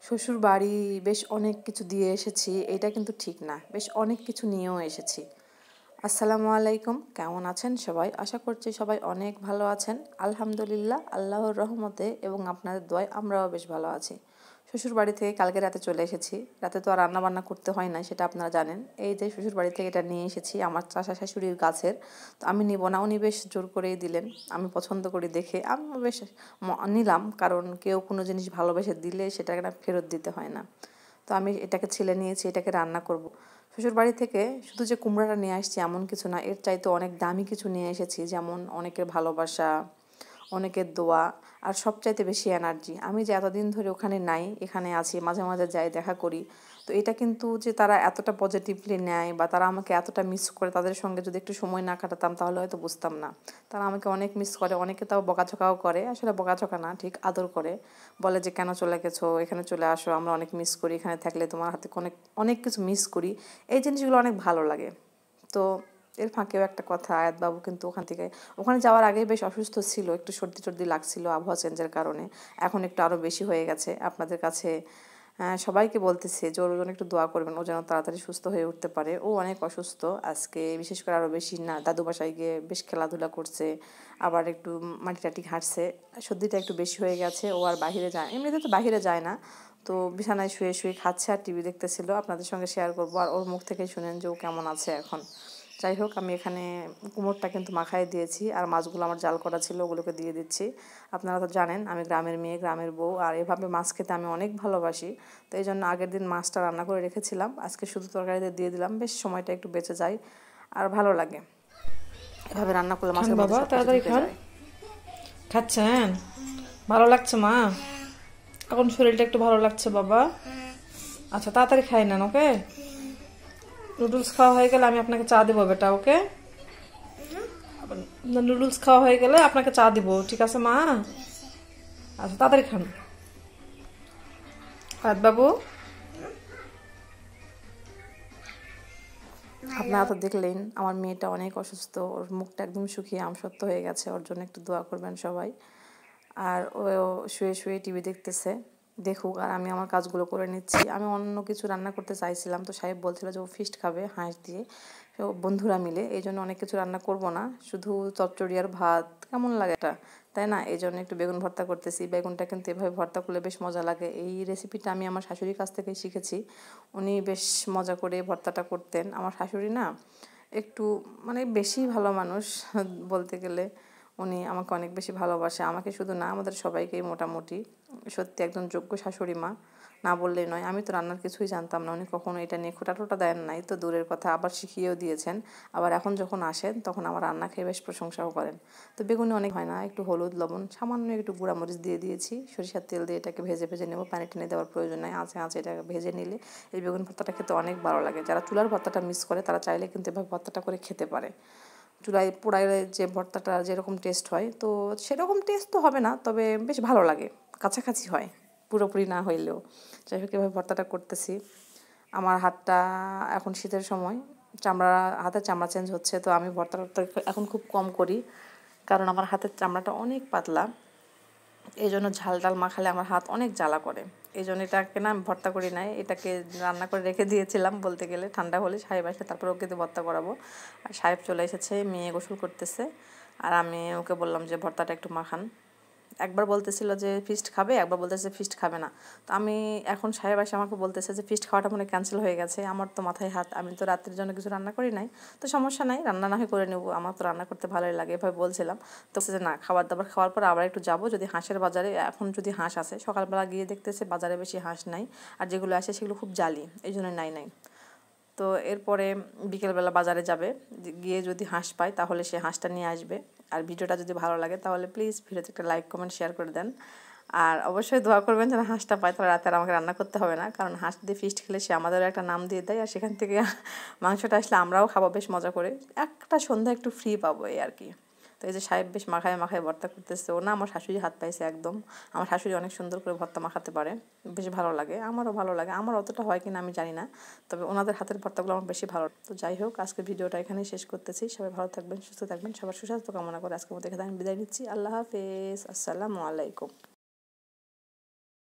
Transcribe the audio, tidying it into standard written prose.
শ্বশুর বাড়ি বেশ অনেক কিছু দিয়ে এসেছি, এটা কিন্তু ঠিক না, বেশ অনেক কিছু নিয়েও এসেছি। আসসালামু আলাইকুম, কেমন আছেন সবাই? আশা করছি সবাই অনেক ভালো আছেন। আলহামদুলিল্লাহ, আল্লাহর রহমতে এবং আপনাদের দোয়ায় আমরাও বেশ ভালো আছি। শ্বশুর বাড়ি থেকে কালকে রাতে চলে এসেছি। রাতে তো আর রান্না বান্না করতে হয় না, সেটা আপনারা জানেন। এই যে শ্বশুর বাড়ি থেকে এটা নিয়ে এসেছি আমার চাচা শাশুড়ির গাছের। তো আমি নিব না, উনি বেশ জোর করেই দিলেন। আমি পছন্দ করি দেখে আমি বেশ নিলাম, কারণ কেউ কোনো জিনিস ভালোবেসে দিলে সেটাকে না ফেরত দিতে হয় না। তো আমি এটাকে ছিলে নিয়েছি, এটাকে রান্না করব। শ্বশুর বাড়ি থেকে শুধু যে কুমড়াটা নিয়ে আসছি এমন কিছু না, এর চাইতে অনেক দামি কিছু নিয়ে এসেছি, যেমন অনেকের ভালোবাসা, অনেকের দোয়া, আর সবচাইতে বেশি এনার্জি। আমি যে এতদিন ধরে ওখানে নাই, এখানে আছি, মাঝে মাঝে যাই, দেখা করি। তো এটা কিন্তু যে তারা এতটা পজিটিভলি নেয় বা তারা আমাকে এতটা মিস করে, তাদের সঙ্গে যদি একটু সময় না কাটাতাম তাহলে হয়তো বুঝতাম না। তারা আমাকে অনেক মিস করে, অনেকে তাও বকাঝকাও করে, আসলে বকাঝকা না, ঠিক আদর করে। বলে যে কেন চলে গেছো, এখানে চলে আসো, আমরা অনেক মিস করি, এখানে থাকলে তোমার হাতে অনেক অনেক কিছু মিস করি। এই জিনিসগুলো অনেক ভালো লাগে। তো এর ফাঁকেও একটা কথা, আয়াতবাবু কিন্তু ওখানে যাওয়ার আগে বেশ অসুস্থ ছিল, একটু সর্দি টর্দি লাগছিল আবহাওয়া চেঞ্জের কারণে। এখন একটু আরও বেশি হয়ে গেছে। আপনাদের কাছে সবাইকে বলতেছে যে ওর জন্য একটু দোয়া করবেন, ও যেন তাড়াতাড়ি সুস্থ হয়ে উঠতে পারে। ও অনেক অসুস্থ আজকে, বিশেষ করে আরও বেশি না, দাদু বাসায় গিয়ে বেশ খেলাধুলা করছে, আবার একটু মাটি টাটি হাঁটছে। সর্দিটা একটু বেশি হয়ে গেছে, ও আর বাহিরে যায়, এমনিতে তো বাহিরে যায় না। তো বিছানায় শুয়ে শুয়ে খাচ্ছে আর টিভি দেখতেছিল। আপনাদের সঙ্গে শেয়ার করবো, আর ওর মুখ থেকেই শুনেন যে ও কেমন আছে এখন। যাই হোক, আমি এখানে কুমড়োটা কিন্তু মাখায় দিয়েছি, আর মাছগুলো আমার জাল করা ছিল, ওগুলোকে দিয়ে দিচ্ছি। আপনারা তো জানেন আমি গ্রামের মেয়ে, গ্রামের বউ, আর এভাবে মাছ খেতে আমি অনেক ভালোবাসি। তো এই জন্য আগের দিন মাছটা রান্না করে রেখেছিলাম, আজকে শুধু তরকারিতে দিয়ে দিলাম, বেশ সময়টা একটু বেঁচে যায় আর ভালো লাগে। এভাবে রান্না করলে খান মাছের মধ্যে বাবা, সব কিছু তাড়াতাড়ি ঢুকে খান। যায়। খাচ্ছেন? ভালো লাগছে মা? এখন শরীরটা একটু ভালো লাগছে বাবা? আচ্ছা, তাড়াতাড়ি খাই নেন, ওকে? নুডলস খাওয়া হয়ে গেলে আমি আপনাকে চা দেবো বেটা, ওকে? নুডলস খাওয়া হয়ে গেলে আপনাকে চা দিব, ঠিক আছে মা? আচ্ছা, তাড়াতাড়ি খান। হাত বাবু। আপনারা তো দেখলেন আমার মেয়েটা অনেক অসুস্থ, ওর মুখটা একদম শুকিয়ে আমসত্ত্ব হয়ে গেছে, ওর জন্য একটু দোয়া করবেন সবাই। আর ও শুয়ে শুয়ে টিভি দেখতেছে, দেখুক, আর আমি আমার কাজগুলো করে নিচ্ছি। আমি অন্য কিছু রান্না করতে চাইছিলাম, তো সাহেব বলছিল যে ও ফিস্ট খাবে হাঁস দিয়ে, তো বন্ধুরা মিলে, এই জন্য অনেক কিছু রান্না করব না, শুধু চচ্চড়ি আর ভাত কেমন লাগে এটা, তাই না? এই জন্য একটু বেগুন ভর্তা করতেছি। বেগুনটা কিন্তু এভাবে ভর্তা করলে বেশ মজা লাগে। এই রেসিপিটা আমি আমার শাশুড়ির কাছ থেকেই শিখেছি, উনি বেশ মজা করে ভর্তাটা করতেন। আমার শাশুড়ি না একটু মানে বেশি ভালো মানুষ বলতে গেলে, উনি আমাকে অনেক বেশি ভালোবাসে, আমাকে শুধু না আমাদের সবাইকেই মোটামুটি। সত্যি একজন যোগ্য শাশুড়ি মা, না বললেই নয়। আমি তো রান্নার কিছুই জানতাম না, উনি কখনো এটা নিয়ে খোঁটা টোটা দেন নাই, তো দূরের কথা, আবার শিখিয়েও দিয়েছেন। আবার এখন যখন আসেন তখন আমার রান্না খেয়ে বেশ প্রশংসাও করেন। তো বেগুনে অনেক হয় না, একটু হলুদ লবণ সামান্য একটু গুঁড়ামরিচ দিয়ে দিয়েছি, সরিষার তেল দিয়ে এটাকে ভেজে ভেজে নেবো, পানি টেনে দেওয়ার প্রয়োজন নাই, আঁচে আঁচে এটাকে ভেজে নিলে এই বেগুন ভর্তাটা খেতে অনেক ভালো লাগে। যারা চুলার ভর্তাটা মিস করে তারা চাইলে কিন্তু এভাবে ভর্তাটা করে খেতে পারে। চুলায় পোড়াইলে যে ভর্তাটা যেরকম টেস্ট হয়, তো সেরকম টেস্ট তো হবে না, তবে বেশ ভালো লাগে, কাছাকাছি হয়, পুরোপুরি না হইলেও। যাই হোক, এভাবে ভর্তাটা করতেছি। আমার হাতটা এখন শীতের সময়, হাতের চামড়া চেঞ্জ হচ্ছে, তো আমি ভর্তাটা এখন খুব কম করি, কারণ আমার হাতের চামড়াটা অনেক পাতলা। এই জন্য ঝাল ডাল মাখালে আমার হাত অনেক জ্বালা করে। এই জন্য এটাকে না আমি ভর্তা করি নাই, এটাকে রান্না করে রেখে দিয়েছিলাম বলতে গেলে, ঠান্ডা হলে সাহেব আসলে তারপরে ওকে দিয়ে ভর্তা করাবো। আর সাহেব চলে এসেছে, মেয়ে গোসল করতেছে, আর আমি ওকে বললাম যে ভর্তাটা একটু মাখান। একবার বলতেছিল যে ফিস্ট খাবে, একবার বলতেছে ফিস্ট খাবে না। তো আমি এখন সাহেব এসে আমাকে বলতেছে যে ফিস্ট খাওয়াটা মনে ক্যান্সেল হয়ে গেছে। আমার তো মাথায় হাত, আমি তো রাত্রির জন্য কিছু রান্না করি নাই, তো সমস্যা নাই, রান্না না হয় করে নেবো, আমার তো রান্না করতে ভালোই লাগে, এভাবে বলছিলাম। তো যে না, খাবার দাবার খাওয়ার পর আবার একটু যাবো, যদি হাঁসের বাজারে, এখন যদি হাঁস আসে, সকালবেলা গিয়ে দেখতেছে বাজারে বেশি হাঁস নাই, আর যেগুলো আসে সেগুলো খুব জালি, এই জন্য নাই। তো এরপরে বিকেলবেলা বাজারে যাবে, গিয়ে যদি হাঁস পায় তাহলে সে হাঁসটা নিয়ে আসবে। আর ভিডিওটা যদি ভালো লাগে তাহলে প্লিজ ভিডিওতে একটা লাইক কমেন্ট শেয়ার করে দেন। আর অবশ্যই দোয়া করবেন যেন হাঁসটা পায়, তাহলে রাতে আর আমাকে রান্না করতে হবে না, কারণ হাঁস দিয়ে ফিস্ট খেলে সে আমাদেরও একটা নাম দিয়ে দেয়, আর সেখান থেকে মাংসটা আসলে আমরাও খাবো বেশ মজা করে, একটা সন্ধ্যা একটু ফ্রি পাবো এই আর কি। তো এই যে সাহেব বেশ মাখায় মাখায় ভর্তা করতেছে, ও না আমার শাশুড়ি হাত পাইছে একদম। আমার শাশুড়ি অনেক সুন্দর করে ভর্তা মাখাতে পারে, বেশ ভালো লাগে, আমারও ভালো লাগে, আমার অতটা হয় কিনা আমি জানি না, তবে ওনাদের হাতের ভর্তাগুলো আমার বেশি ভালো। তো যাই হোক, আজকে ভিডিওটা এখানেই শেষ করতেছি। সবাই ভালো থাকবেন, সুস্থ থাকবেন, সবার সুস্বাস্থ্য কামনা করে আজকের মতো এখানে আমি বিদায় নিচ্ছি। আল্লাহ হাফেজ, আসসালামু আলাইকুম।